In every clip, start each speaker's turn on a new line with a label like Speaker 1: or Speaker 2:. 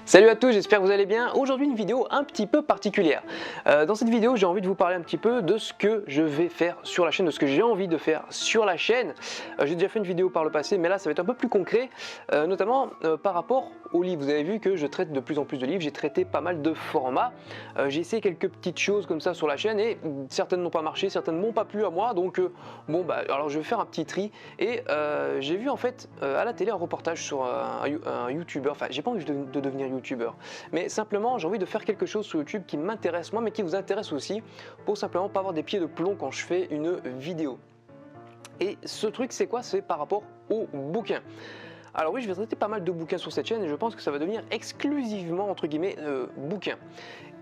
Speaker 1: Salut à tous, j'espère que vous allez bien. Aujourd'hui une vidéo un petit peu particulière. Dans cette vidéo j'ai envie de vous parler un petit peu de ce que je vais faire sur la chaîne, de ce que j'ai envie de faire sur la chaîne. J'ai déjà fait une vidéo par le passé mais là ça va être un peu plus concret, notamment par rapport aux livres. Vous avez vu que je traite de plus en plus de livres, j'ai traité pas mal de formats. J'ai essayé quelques petites choses comme ça sur la chaîne et certaines n'ont pas marché, certaines m'ont pas plu à moi. Donc alors je vais faire un petit tri et j'ai vu en fait à la télé un reportage sur un youtubeur. Enfin j'ai pas envie de devenir youtubeur, mais simplement j'ai envie de faire quelque chose sur YouTube qui m'intéresse moi mais qui vous intéresse aussi, pour simplement pas avoir des pieds de plomb quand je fais une vidéo. Et ce truc c'est quoi? C'est par rapport aux bouquins. Alors oui, je vais traiter pas mal de bouquins sur cette chaîne et je pense que ça va devenir exclusivement entre guillemets bouquins.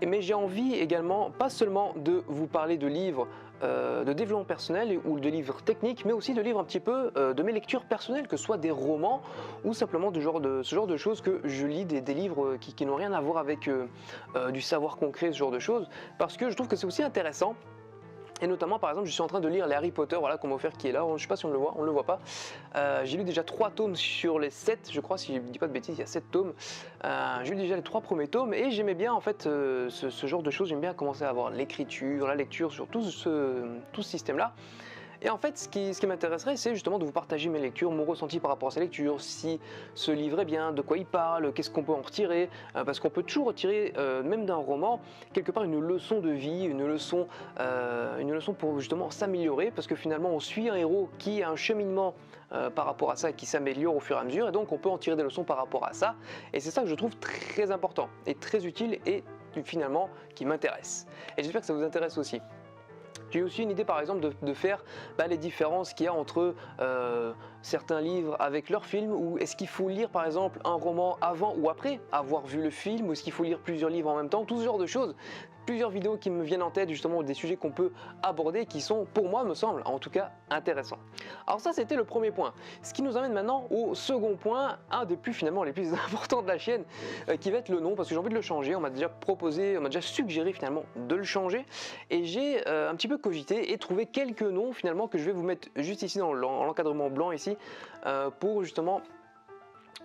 Speaker 1: Mais j'ai envie également pas seulement de vous parler de livres de développement personnel ou de livres techniques, mais aussi de livres un petit peu de mes lectures personnelles, que ce soit des romans ou simplement ce genre de choses que je lis, des livres qui n'ont rien à voir avec du savoir concret, ce genre de choses, parce que je trouve que c'est aussi intéressant. Et notamment par exemple je suis en train de lire les Harry Potter, voilà, qu'on m'a offert, qui est là, je sais pas si on le voit, on le voit pas. J'ai lu déjà 3 tomes sur les 7, je crois, si je dis pas de bêtises, il y a 7 tomes. J'ai lu déjà les 3 premiers tomes et j'aimais bien en fait ce genre de choses, j'aime bien commencer à avoir l'écriture, la lecture sur tout ce système là. Et en fait, ce qui m'intéresserait, c'est justement de vous partager mes lectures, mon ressenti par rapport à ces lectures, si ce livre est bien, de quoi il parle, qu'est-ce qu'on peut en retirer, parce qu'on peut toujours retirer, même d'un roman, quelque part une leçon de vie, une leçon pour justement s'améliorer, parce que finalement on suit un héros qui a un cheminement par rapport à ça, et qui s'améliore au fur et à mesure, et donc on peut en tirer des leçons par rapport à ça, et c'est ça que je trouve très important, et très utile, et finalement qui m'intéresse. Et j'espère que ça vous intéresse aussi. J'ai aussi une idée par exemple de faire les différences qu'il y a entre certains livres avec leurs films, ou est-ce qu'il faut lire par exemple un roman avant ou après avoir vu le film, ou est-ce qu'il faut lire plusieurs livres en même temps, tout ce genre de choses. Plusieurs vidéos qui me viennent en tête, justement des sujets qu'on peut aborder qui sont, pour moi me semble en tout cas, intéressants. Alors ça c'était le premier point, ce qui nous amène maintenant au second point, un des plus finalement les plus importants de la chaîne, qui va être le nom, parce que j'ai envie de le changer. On m'a déjà proposé, on m'a déjà suggéré finalement de le changer, et j'ai un petit peu cogité et trouvé quelques noms finalement que je vais vous mettre juste ici dans l'encadrement blanc ici, pour justement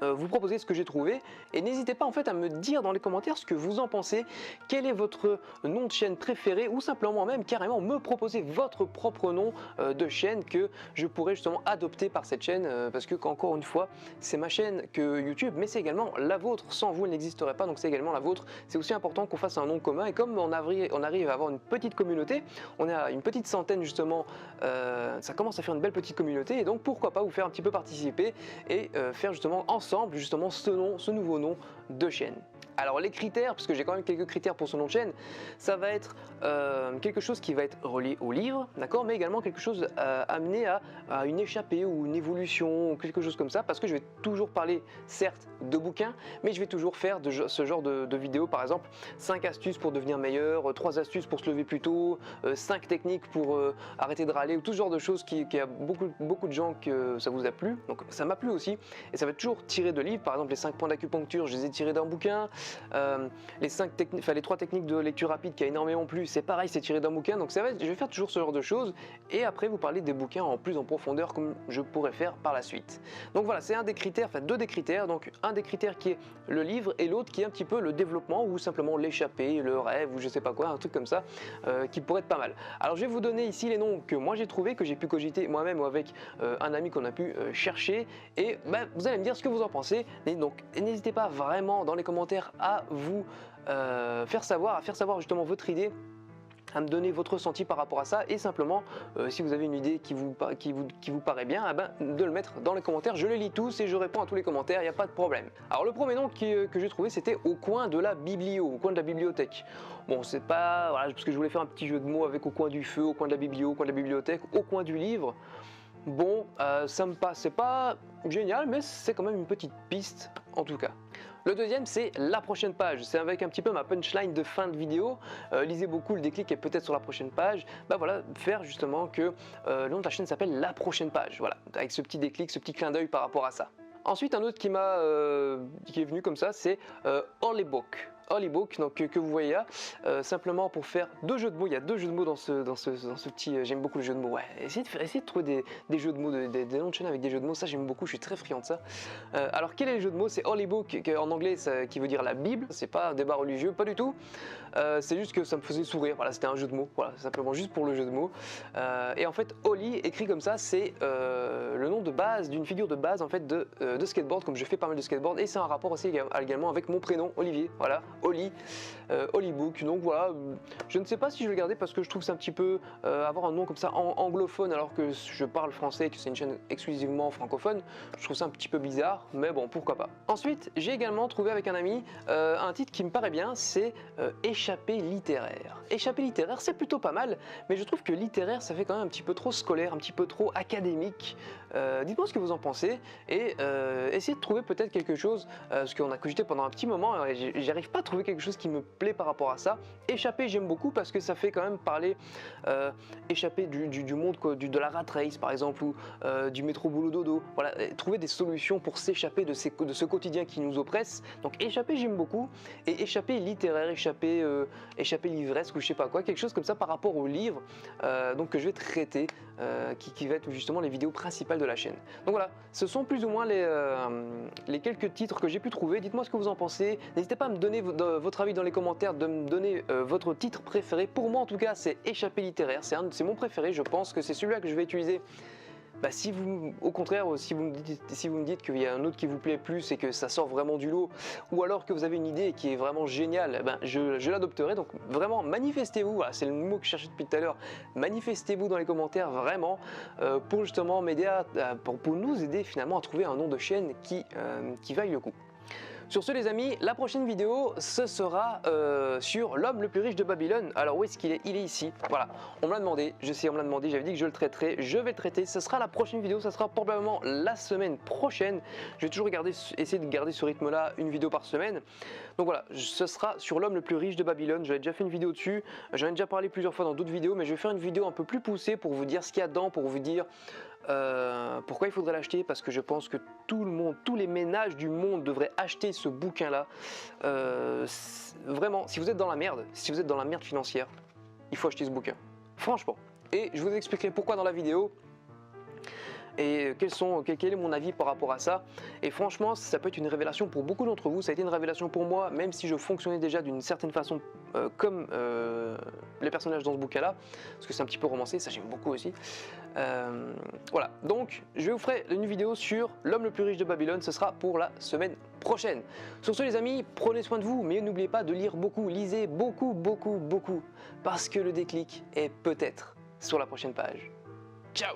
Speaker 1: vous proposer ce que j'ai trouvé. Et n'hésitez pas en fait à me dire dans les commentaires ce que vous en pensez, quel est votre nom de chaîne préféré, ou simplement même carrément me proposer votre propre nom de chaîne que je pourrais justement adopter par cette chaîne, parce que encore une fois c'est ma chaîne que YouTube, mais c'est également la vôtre. Sans vous elle n'existerait pas, donc c'est également la vôtre. C'est aussi important qu'on fasse un nom commun, et comme on arrive à avoir une petite communauté, on est à une petite centaine justement, ça commence à faire une belle petite communauté, et donc pourquoi pas vous faire un petit peu participer et faire justement ensemble justement ce nouveau nom de chaîne. Alors les critères, parce que j'ai quand même quelques critères pour ce nom de chaîne, ça va être quelque chose qui va être relié au livre, d'accord, mais également quelque chose amené à une échappée ou une évolution, ou quelque chose comme ça, parce que je vais toujours parler certes de bouquins, mais je vais toujours faire ce genre de vidéos, par exemple 5 astuces pour devenir meilleur, 3 astuces pour se lever plus tôt, 5 techniques pour arrêter de râler, ou tout ce genre de choses qui a beaucoup de gens que ça vous a plu, donc ça m'a plu aussi, et ça va être toujours tiré de livres. Par exemple les 5 points d'acupuncture, je les ai tirés d'un bouquin. Les 3 techniques de lecture rapide qui a énormément plu, c'est pareil, c'est tiré d'un bouquin. Donc je vais faire toujours ce genre de choses, et après vous parler des bouquins en plus en profondeur comme je pourrais faire par la suite. Donc voilà, c'est un des critères, enfin 2 des critères. Donc un des critères qui est le livre, et l'autre qui est un petit peu le développement, ou simplement l'échappée, le rêve, ou je sais pas quoi, un truc comme ça, qui pourrait être pas mal. Alors je vais vous donner ici les noms que moi j'ai trouvé, que j'ai pu cogiter moi-même ou avec un ami qu'on a pu chercher, et vous allez me dire ce que vous en pensez. Et donc n'hésitez pas vraiment dans les commentaires à vous faire savoir justement votre idée, à me donner votre ressenti par rapport à ça, et simplement si vous avez une idée qui vous paraît bien, de le mettre dans les commentaires. Je les lis tous et je réponds à tous les commentaires, il n'y a pas de problème. Alors le premier nom que j'ai trouvé, c'était Au coin de la au coin de la bibliothèque. Bon, c'est pas, voilà, parce que je voulais faire un petit jeu de mots avec Au coin du feu, au coin de la au coin de la bibliothèque, au coin du livre. Bon, ça me passe, c'est pas génial, mais c'est quand même une petite piste en tout cas. Le deuxième, c'est La prochaine page. C'est avec un petit peu ma punchline de fin de vidéo. Lisez beaucoup, le déclic est peut-être sur la prochaine page. Voilà, faire justement que le nom de la chaîne s'appelle La prochaine page. Voilà, avec ce petit déclic, ce petit clin d'œil par rapport à ça. Ensuite, un autre qui est venu comme ça, c'est Holy Book. Holybook, donc que vous voyez là, simplement pour faire deux jeux de mots. Il y a deux jeux de mots dans ce petit. J'aime beaucoup le jeu de mots. Ouais, essayez de trouver des jeux de mots, des noms de chaîne avec des jeux de mots. Ça j'aime beaucoup. Je suis très friand de ça. Alors quel est le jeu de mots? C'est Holybook, en anglais qui veut dire la Bible. C'est pas un débat religieux, pas du tout. C'est juste que ça me faisait sourire. Voilà, c'était un jeu de mots. Voilà, simplement juste pour le jeu de mots. Et en fait, Holly écrit comme ça, c'est le nom de base d'une figure de base en fait de skateboard, comme je fais pas mal de skateboard, et c'est un rapport aussi également avec mon prénom Olivier. Voilà, Holly, Holybook. Donc voilà, je ne sais pas si je vais le garder parce que je trouve c'est un petit peu avoir un nom comme ça anglophone alors que je parle français et que c'est une chaîne exclusivement francophone. Je trouve ça un petit peu bizarre, mais bon, pourquoi pas. Ensuite, j'ai également trouvé avec un ami un titre qui me paraît bien, c'est Échappée littéraire. Échappée littéraire, c'est plutôt pas mal, mais je trouve que littéraire, ça fait quand même un petit peu trop scolaire, un petit peu trop académique. Dites-moi ce que vous en pensez et essayez de trouver peut-être quelque chose, parce qu'on a cogité pendant un petit moment et j'arrive pas à trouver quelque chose qui me plaît par rapport à ça. Échappée, j'aime beaucoup parce que ça fait quand même parler, échapper du monde, de la rat race par exemple, ou du métro boulot dodo. Voilà, trouver des solutions pour s'échapper de ce quotidien qui nous oppresse. Donc échapper, j'aime beaucoup. Et échapper littéraire, échapper livresque ou je sais pas quoi, quelque chose comme ça par rapport au livre donc que je vais traiter, qui va être justement les vidéos principales de la chaîne. Donc voilà, ce sont plus ou moins les quelques titres que j'ai pu trouver. Dites-moi ce que vous en pensez. N'hésitez pas à me donner votre avis dans les commentaires, de me donner votre titre préféré. Pour moi en tout cas, c'est Échappée littéraire. C'est mon préféré. Je pense que c'est celui-là que je vais utiliser. Bah, si vous, au contraire, si vous me dites qu'il y a un autre qui vous plaît plus et que ça sort vraiment du lot, ou alors que vous avez une idée qui est vraiment géniale, eh ben je l'adopterai. Donc vraiment, manifestez-vous, voilà, c'est le mot que je cherchais depuis tout à l'heure, manifestez-vous dans les commentaires vraiment pour justement m'aider pour nous aider finalement à trouver un nom de chaîne qui vaille le coup. Sur ce les amis, la prochaine vidéo ce sera sur l'homme le plus riche de Babylone. Alors où est-ce qu'il est? Il est ici, voilà, on me l'a demandé, je sais on me l'a demandé, j'avais dit que je le traiterais, je vais le traiter, ce sera la prochaine vidéo, ça sera probablement la semaine prochaine. Je vais toujours essayer de garder ce rythme là, une vidéo par semaine. Donc voilà, ce sera sur l'homme le plus riche de Babylone, j'avais déjà fait une vidéo dessus, j'en ai déjà parlé plusieurs fois dans d'autres vidéos, mais je vais faire une vidéo un peu plus poussée pour vous dire ce qu'il y a dedans, pour vous dire pourquoi il faudrait l'acheter, parce que je pense que tout le monde, tous les ménages du monde devraient acheter ce bouquin là. Vraiment, si vous êtes dans la merde, si vous êtes dans la merde financière, il faut acheter ce bouquin, franchement. Et je vous expliquerai pourquoi dans la vidéo et quel est mon avis par rapport à ça. Et franchement, ça peut être une révélation pour beaucoup d'entre vous. Ça a été une révélation pour moi, même si je fonctionnais déjà d'une certaine façon comme les personnages dans ce bouquin là, parce que c'est un petit peu romancé, ça j'aime beaucoup aussi. Voilà, donc je vous ferai une vidéo sur l'homme le plus riche de Babylone, ce sera pour la semaine prochaine. Sur ce les amis, prenez soin de vous, mais n'oubliez pas de lire beaucoup, lisez beaucoup, beaucoup, beaucoup, parce que le déclic est peut-être sur la prochaine page. Ciao!